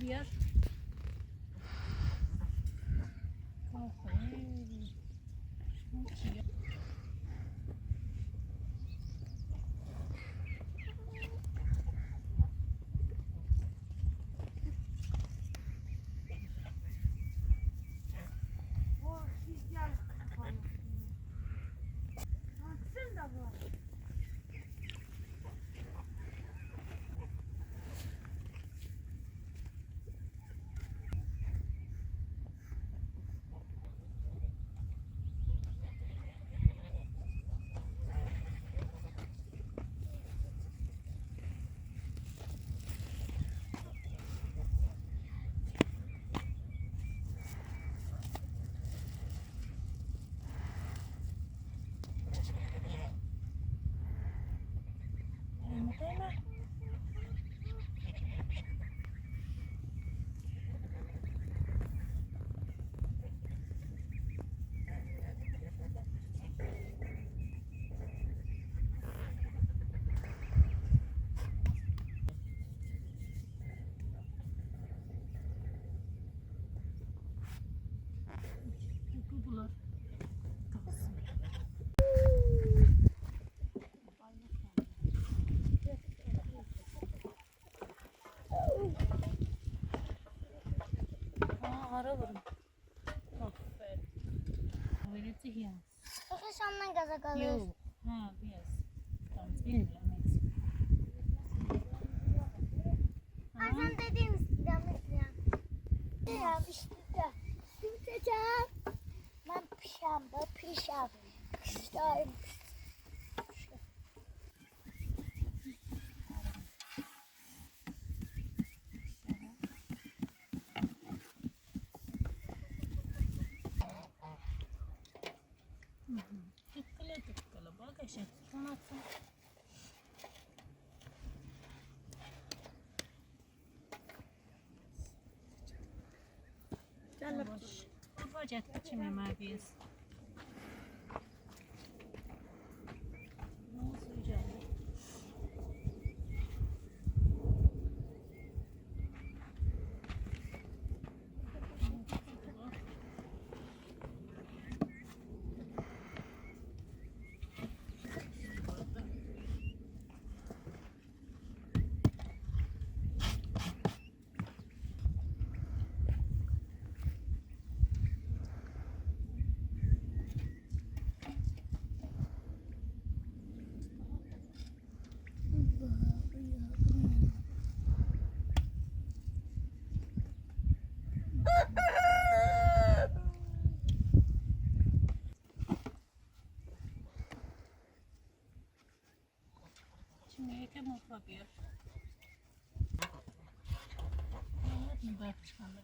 Biar ara vurun. Aferin. Öyle ya. Peki sonuna gaza kalıyoruz. Yok. Ha biraz. Tamam bilmiyorum. Ay sen dediğimiz ya işte de. Tutacağım. Ben pişem. Pişem. جت بچه ما بیز nasıl icadı? Şimdi yeke mutfa bir. Evet mi bak çıkanlar?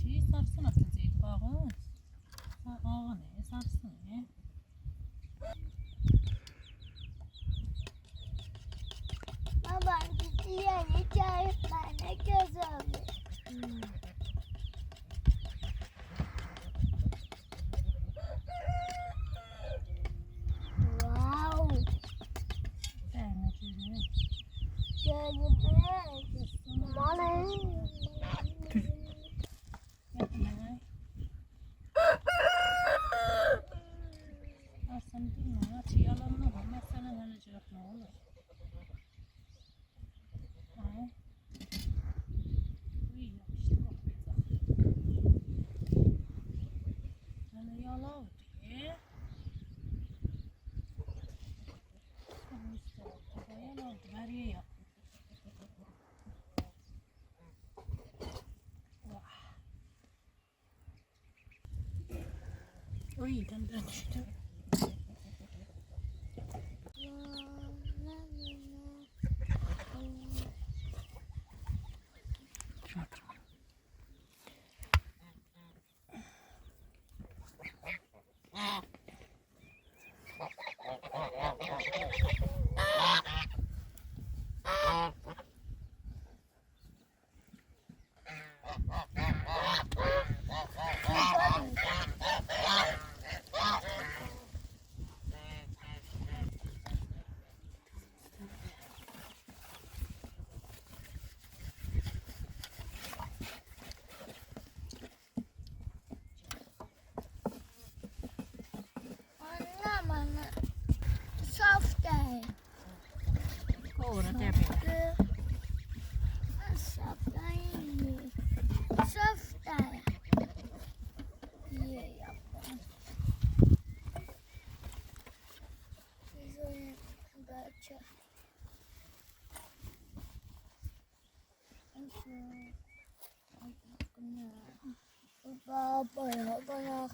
Çiğ sarsın atacak bağız. Ağa ne sarsın ne? Baba gidiyor hikaye bana kazandı. Wow. Beğenmediğini. Gördün. Bana. Yapma. Aslında durma ya. Çiğ yalanına olmaz. Sana nelecek ne olur? Ha? İyi yapıştı koklayacak. Sana yalan diye. Sana işte ortada yalan. Her yer yap. O iyiden dönüştü. Anne bana. Softe. Kora tabii. Softe. Softe. İyi yaptım. Güzel. Bahçe. Baba ya bana.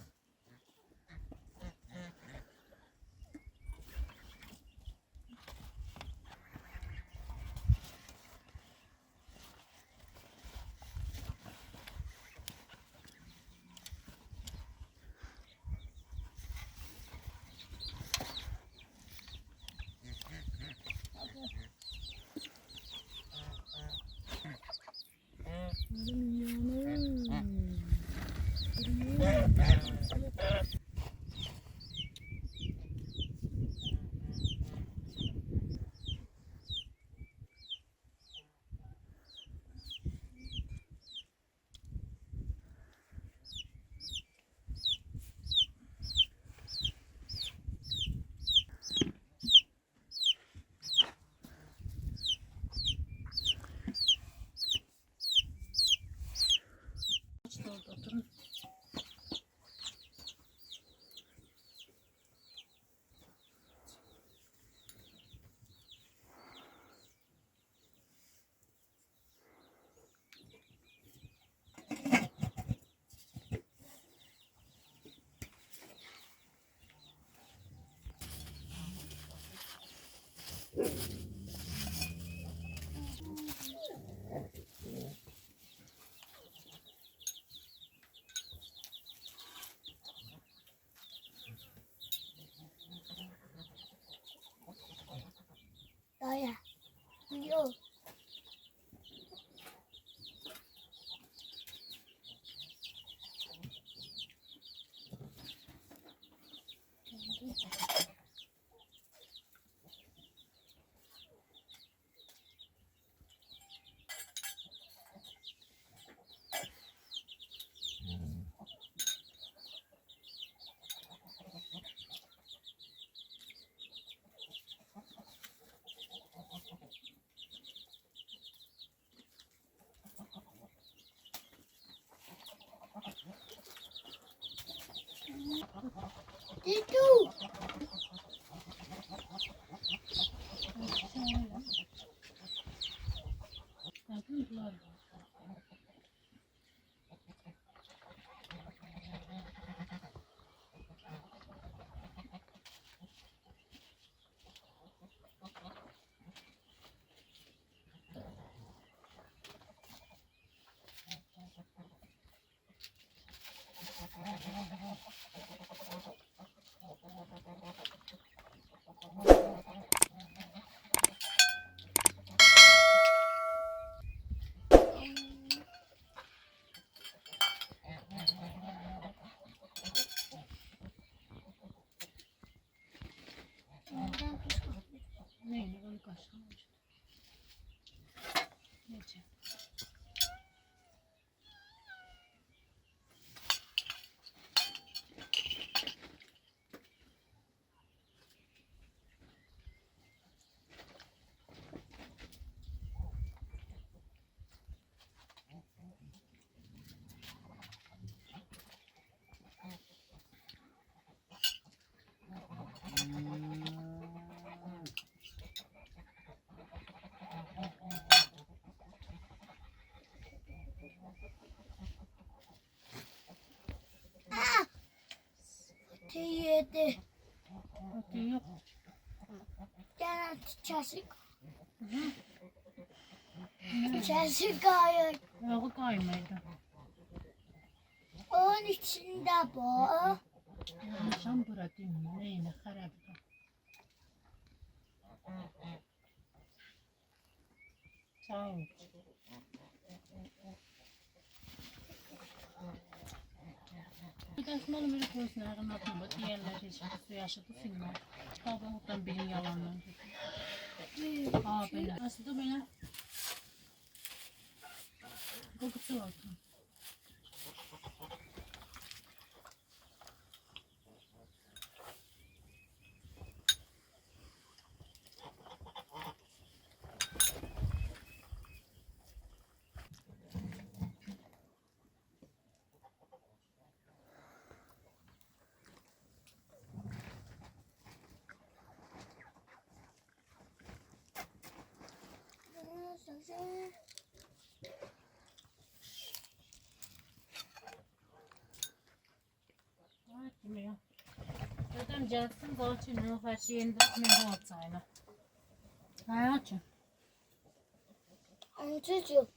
Daya. Yok. Ditu. Bakın bunlar. Neyini böyle kaşımış. Nece? Yedi. Bakın yok. Gel çarşı. Hı. Çarşı gayet. Yağı kaymaydı. Onun içinde bu. Nişan bırakayım. Neyine harap. Sağ ol. Bir tanesi malı böyle koysun ayağının altına bak. Diğerleri hiç su yaşadı filmler. Babamdan birin yalandan. Aa böyle. Aslında böyle. Kokusu var. Bilmiyorum. Zaten gelsin zaten her şeyinde ne olacağını. Hayatım. Çocuğum.